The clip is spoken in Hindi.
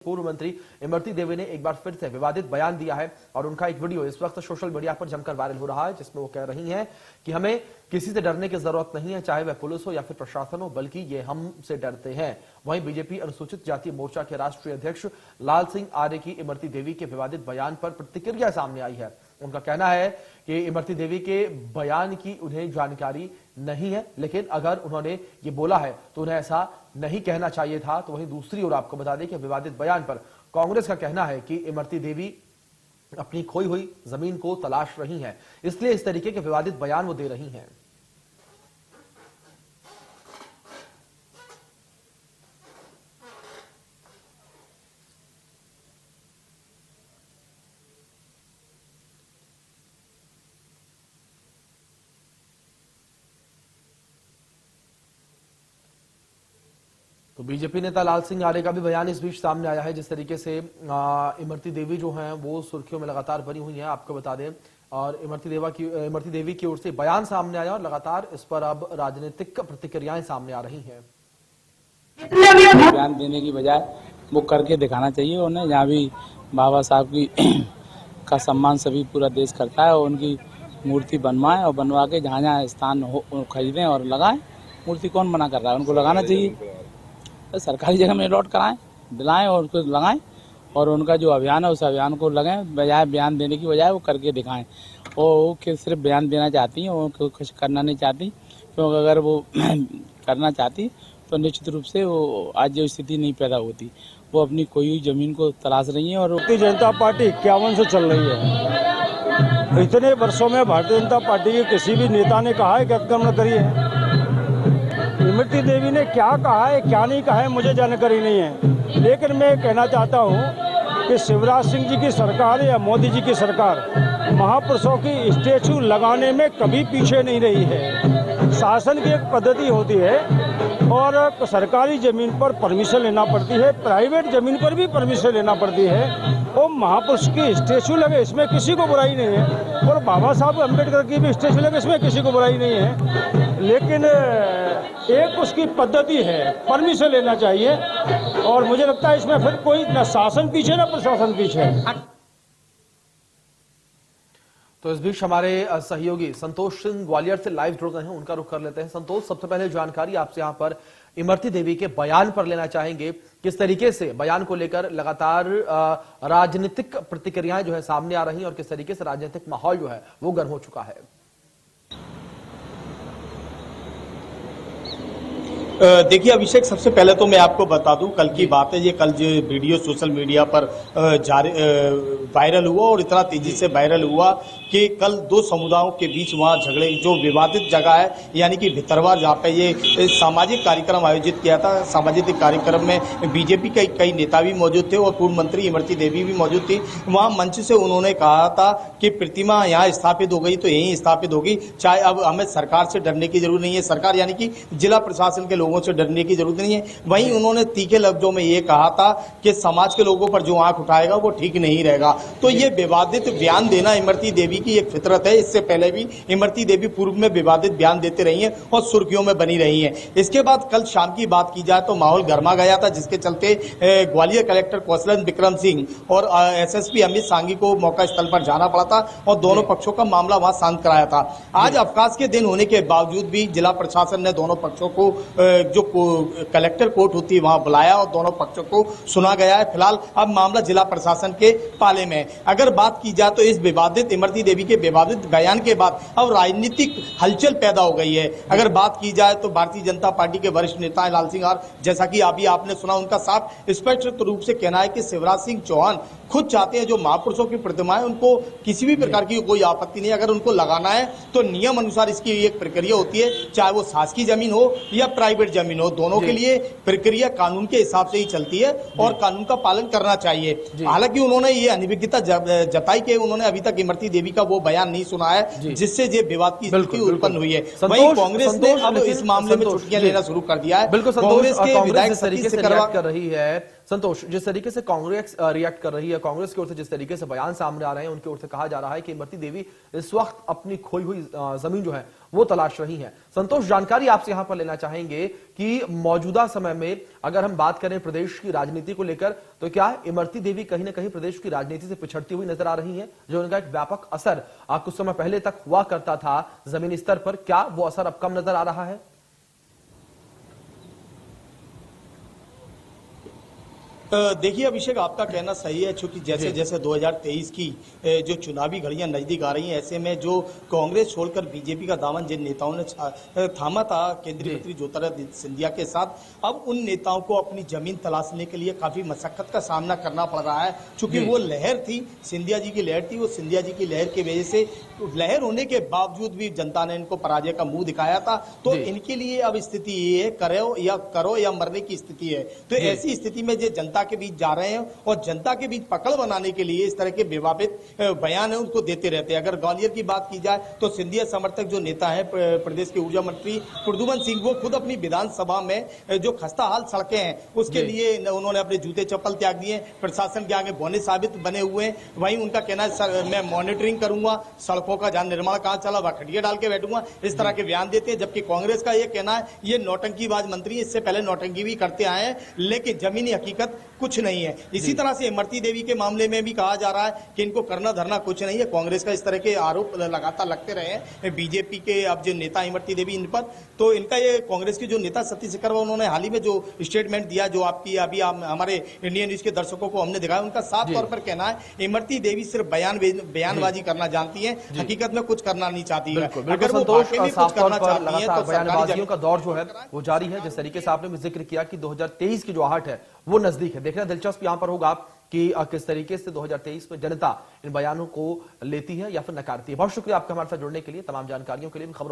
पूर्व मंत्री इमरती देवी ने एक बार फिर से विवादित बयान दिया है और उनका एक वीडियो इस वक्त सोशल मीडिया पर जमकर वायरल हो रहा है, जिसमें वो कह रही हैं कि हमें किसी से डरने की जरूरत नहीं है, चाहे वह पुलिस हो या फिर प्रशासन हो, बल्कि ये हमसे डरते हैं। वहीं बीजेपी अनुसूचित जाति मोर्चा के राष्ट्रीय अध्यक्ष लाल सिंह आर्य की इमरती देवी के विवादित बयान पर प्रतिक्रिया सामने आई है। उनका कहना है कि इमरती देवी के बयान की उन्हें जानकारी नहीं है, लेकिन अगर उन्होंने ये बोला है तो उन्हें ऐसा नहीं कहना चाहिए था। तो वहीं दूसरी ओर आपको बता दें कि विवादित बयान पर कांग्रेस का कहना है कि इमरती देवी अपनी खोई हुई जमीन को तलाश रही हैं, इसलिए इस तरीके के विवादित बयान वो दे रही हैं। तो बीजेपी नेता लाल सिंह आर्य का भी बयान इस बीच सामने आया है। जिस तरीके से इमरती देवी जो हैं वो सुर्खियों में लगातार बनी हुई हैं, आपको बता दें। और इमरती देवी की ओर से बयान सामने आया और लगातार इस पर अब राजनीतिक प्रतिक्रियाएं सामने आ रही हैं। बयान देने की बजाय वो करके दिखाना चाहिए उन्हें। जहाँ भी बाबा साहब की का सम्मान सभी पूरा देश करता है, और उनकी मूर्ति बनवाएं और बनवा के जहाँ जहाँ स्थान हो खरीदें और लगाएं। मूर्ति कौन मना कर रहा है, उनको लगाना चाहिए। तो सरकारी जगह में अलॉट कराएं, दिलाएं और उसको लगाएं, और उनका जो अभियान है उस अभियान को लगाएं, बजाय बयान देने की बजाय वो करके दिखाएं। वो सिर्फ बयान देना चाहती हैं, वो कुछ करना नहीं चाहती, क्योंकि अगर वो करना चाहती तो निश्चित रूप से वो आज जो स्थिति नहीं पैदा होती। वो अपनी खोई हुई जमीन को तलाश रही हैं। और भारतीय जनता पार्टी 51 से चल रही है। इतने वर्षों में भारतीय जनता पार्टी के किसी भी नेता ने कहा है कि अतिक्रमण करिए। इमरती देवी ने क्या कहा है क्या नहीं कहा है मुझे जानकारी नहीं है, लेकिन मैं कहना चाहता हूं कि शिवराज सिंह जी की सरकार या मोदी जी की सरकार महापुरुषों की स्टैचू लगाने में कभी पीछे नहीं रही है। शासन की एक पद्धति होती है और सरकारी जमीन पर परमिशन लेना पड़ती है, प्राइवेट जमीन पर भी परमिशन लेना पड़ती है। और महापुरुष की स्टैचू लगे इसमें किसी को बुराई नहीं है, और बाबा साहब अम्बेडकर की भी स्टैचू लगे इसमें किसी को बुराई नहीं है, लेकिन एक उसकी पद्धति है, परमिशन लेना चाहिए। और मुझे लगता है इसमें फिर कोई न शासन पीछे न प्रशासन पीछे। तो इस बीच हमारे सहयोगी संतोष सिंह ग्वालियर से लाइव जुड़ गए हैं, उनका रुख कर लेते हैं। संतोष, सबसे पहले जानकारी आपसे यहां पर इमरती देवी के बयान पर लेना चाहेंगे। किस तरीके से बयान को लेकर लगातार राजनीतिक प्रतिक्रियाएं जो है सामने आ रही हैं और किस तरीके से राजनीतिक माहौल जो है वो गर्म हो चुका है? देखिए अभिषेक, सबसे पहले तो मैं आपको बता दूं, कल की बात है ये। कल जो वीडियो सोशल मीडिया पर वायरल हुआ और इतना तेजी से वायरल हुआ कि कल दो समुदायों के बीच वहां झगड़े, जो विवादित जगह है यानी कि भितरवा, जहाँ पे ये सामाजिक कार्यक्रम आयोजित किया था। सामाजिक कार्यक्रम में बीजेपी के कई नेता भी मौजूद थे और पूर्व मंत्री इमरती देवी भी मौजूद थी। वहां मंच से उन्होंने कहा था कि प्रतिमा यहाँ स्थापित हो गई तो यहीं स्थापित होगी, चाहे अब हमें सरकार से डरने की जरूरत नहीं है, सरकार यानी कि जिला प्रशासन के लोगों से डरने की जरूरत नहीं है। वहीं उन्होंने तीखे लफ्जों में ये कहा था कि समाज के लोगों पर जो आंख उठाएगा वो ठीक नहीं रहेगा। तो ये विवादित बयान देना इमरती देवी की एक फितरत है। इससे पहले भी इमरती देवी पूर्व में विवादित बयान देते रही हैं और सुर्खियों में बनी रही हैं। इसके बाद कल शाम की बात की जाए तो माहौल गर्मा गया था, जिसके चलते ग्वालियर कलेक्टर कौशलन विक्रम सिंह और एसएसपी अमित सांघी को मौका स्थल पर जाना पड़ा था और दोनों पक्षों का मामला वहां शांत कराया था। आज अवकाश के दिन होने के बावजूद भी जिला प्रशासन ने दोनों पक्षों को जो कलेक्टर कोर्ट होती है वहां बुलाया और दोनों पक्षों को सुना गया है। फिलहाल अब मामला जिला प्रशासन के पाले में। अगर बात की जाए तो इस विवादित इमरती देवी के विवादित बयान के बाद अब राजनीतिक हलचल पैदा हो गई है। अगर बात की जाए तो भारतीय जनता पार्टी के वरिष्ठ नेता लाल सिंह आर्य, जैसा कि अभी आपने सुना, उनका साफ स्पष्ट रूप से कहना है कि शिवराज सिंह चौहान खुद चाहते हैं जो महापुरुषों की प्रतिमाएं, उनको किसी भी प्रकार की कोई आपत्ति नहीं। अगर उनको लगाना है तो नियम अनुसार इसकी एक प्रक्रिया होती है, चाहे वो शासकीय जमीन हो या प्राइवेट जमीन हो, दोनों के लिए प्रक्रिया कानून के हिसाब से ही चलती है और कानून का पालन करना चाहिए। हालांकि उन्होंने ये अनिविज्ञता जताई कि उन्होंने अभी तक इमरती देवी का वो बयान नहीं सुना है जिससे ये विवाद की स्थिति उत्पन्न हुई है। वहीं कांग्रेस ने अब इस मामले में छुट्टियां लेना शुरू कर दिया है। बिल्कुल, कांग्रेस के विधायक तरीके से रिएक्ट कर रही है। संतोष, जिस तरीके से कांग्रेस रिएक्ट कर रही है, कांग्रेस की ओर से जिस तरीके से बयान सामने आ रहे हैं, उनकी ओर से कहा जा रहा है कि इमरती देवी इस वक्त अपनी खोई हुई जमीन जो है वो तलाश रही है। संतोष, जानकारी आपसे यहां पर लेना चाहेंगे कि मौजूदा समय में अगर हम बात करें प्रदेश की राजनीति को लेकर, तो क्या इमरती देवी कहीं ना कहीं प्रदेश की राजनीति से पिछड़ती हुई नजर आ रही है? जो उनका एक व्यापक असर कुछ समय पहले तक हुआ करता था जमीनी स्तर पर, क्या वो असर अब कम नजर आ रहा है? देखिए अभिषेक, आपका कहना सही है, क्योंकि जैसे जैसे 2023 की जो चुनावी घड़ियां नजदीक आ रही हैं, ऐसे में जो कांग्रेस छोड़कर बीजेपी का दामन जिन नेताओं ने थामा था केंद्रीय मंत्री ज्योतिरादित्य सिंधिया के साथ, अब उन नेताओं को अपनी जमीन तलाशने के लिए काफी मशक्कत का सामना करना पड़ रहा है। चूंकि वो लहर थी, सिंधिया जी की लहर थी, वो सिंधिया जी की लहर की वजह से, लहर होने के बावजूद भी जनता ने इनको पराजय का मुंह दिखाया था। तो इनके लिए अब स्थिति ये है, करो या मरने की स्थिति है। तो ऐसी स्थिति में जो जनता के बीच जा रहे हैं और जनता के बीच पकड़ बनाने के लिए इस तरह के विवादित बयान है उनको देते रहते हैं। अगर ग्वालियर की बात की जाए तो सिंधिया समर्थक जो नेता है प्रदेश के ऊर्जा मंत्री प्रद्युमन सिंह, वो खुद अपनी विधानसभा में जो खस्ता हाल सड़कें हैं उसके लिए उन्होंने अपने जूते चप्पल त्याग दिए, प्रशासन के आगे बौने साबित बने हुए हैं। वहीं उनका कहना है मैं मॉनिटरिंग करूंगा, सड़कों का जहां निर्माण कहां चला वह खटिया डाल के बैठूंगा, इस तरह के बयान देते हैं। जबकि कांग्रेस का यह कहना है ये नौटंकीबाज मंत्री है, इससे पहले नौटंकी भी करते आए हैं, लेकिन जमीनी हकीकत कुछ नहीं है। इसी तरह से इमरती देवी के मामले में भी कहा जा रहा है कि इनको करना धरना कुछ नहीं है। कांग्रेस का इस तरह के आरोप लगातार लगते रहे हैं बीजेपी के अब जो नेता इमरती देवी इन पर, तो इनका ये कांग्रेस के जो नेता सतीश सिकरवा, उन्होंने हाल ही में जो स्टेटमेंट दिया, जो आपकी अभी हमारे इंडियन न्यूज के दर्शकों को हमने दिखाया, उनका साफ तौर पर कहना है इमरती देवी सिर्फ बयानबाजी करना जानती है, हकीकत में कुछ करना नहीं चाहती है। अगर वो वाकई में कुछ करना चाहती है तो बयानबाजियों का दौर जो है वो जारी है। जिस तरीके से आपने भी जिक्र किया कि 2023 की जो आहट है वो नजदीक है। देखना दिलचस्प यहां पर होगा कि किस तरीके से 2023 में जनता इन बयानों को लेती है या फिर नकारती है। बहुत शुक्रिया आपका हमारे साथ जुड़ने के लिए, तमाम जानकारियों के लिए, खबरों